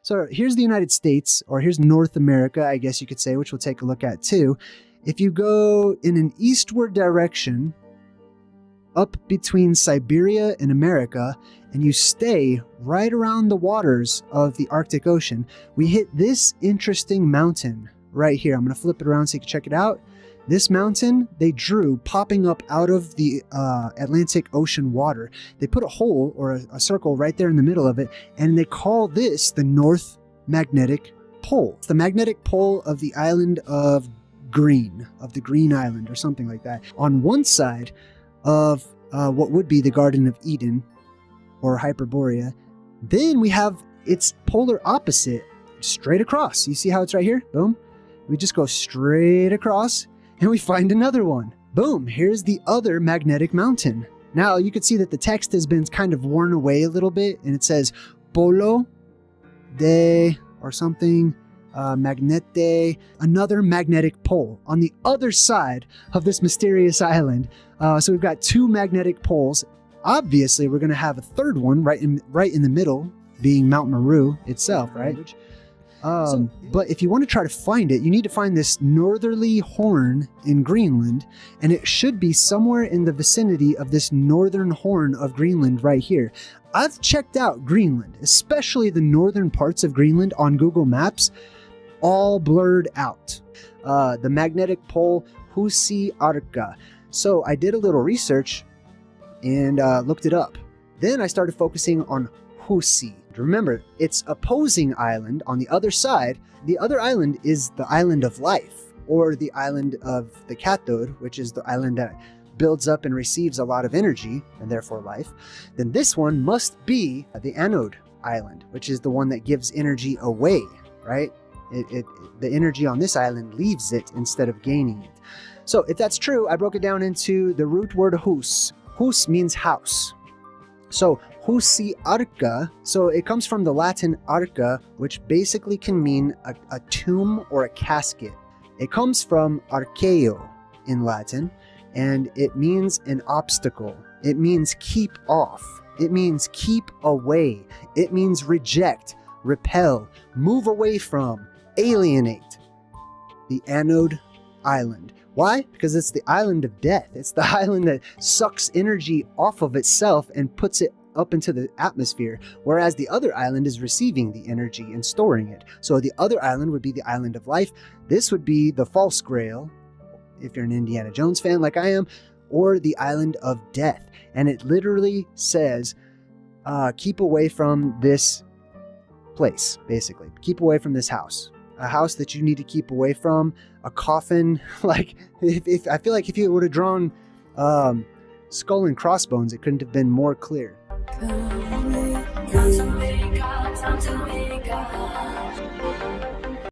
So here's the United States, or here's North America, I guess you could say, which we'll take a look at too. If you go in an eastward direction, up between Siberia and America, and you stay right around the waters of the Arctic Ocean, we hit this interesting mountain right here. I'm going to flip it around so you can check it out. This mountain they drew popping up out of the Atlantic Ocean water. They put a hole or a circle right there in the middle of it, and they call this the North Magnetic Pole. It's the magnetic pole of the island of Green, of the Green Island or something like that. On one side of what would be the Garden of Eden or Hyperborea, then we have its polar opposite straight across. You see how it's right here? Boom. We just go straight across and we find another one. Boom, here's the other magnetic mountain. Now you can see that the text has been kind of worn away a little bit, and it says Polo de or something, Magnete, another magnetic pole on the other side of this mysterious island. So we've got two magnetic poles. Obviously, we're going to have a third one right in the middle, being Mount Meru itself, right? But if you want to try to find it, you need to find this northerly horn in Greenland, and it should be somewhere in the vicinity of this northern horn of Greenland right here. I've checked out Greenland, especially the northern parts of Greenland on Google Maps, all blurred out. The magnetic pole Husi Arka. So I did a little research and looked it up. Then I started focusing on Husi. Remember, its opposing island on the other side, the other island is the island of life, or the island of the cathode, which is the island that builds up and receives a lot of energy, and therefore life. Then this one must be the anode island, which is the one that gives energy away, right? The energy on this island leaves it instead of gaining it. So if that's true, I broke it down into the root word hus. Hus means house. So Husi Arca, so it comes from the Latin arca, which basically can mean a tomb or a casket. It comes from archeo in Latin, and it means an obstacle. It means keep off. It means keep away. It means reject, repel, move away from, alienate. The anode island. Why? Because it's the island of death. It's the island that sucks energy off of itself and puts it up into the atmosphere, whereas the other island is receiving the energy and storing it. So the other island would be the island of life. This would be the false grail, if you're an Indiana Jones fan like I am, or the island of death. And it literally says, keep away from this place, basically. Keep away from this house. A house that you need to keep away from, a coffin. Like, if I feel like if you would have drawn skull and crossbones, it couldn't have been more clear. Time to wake up, time to wake up.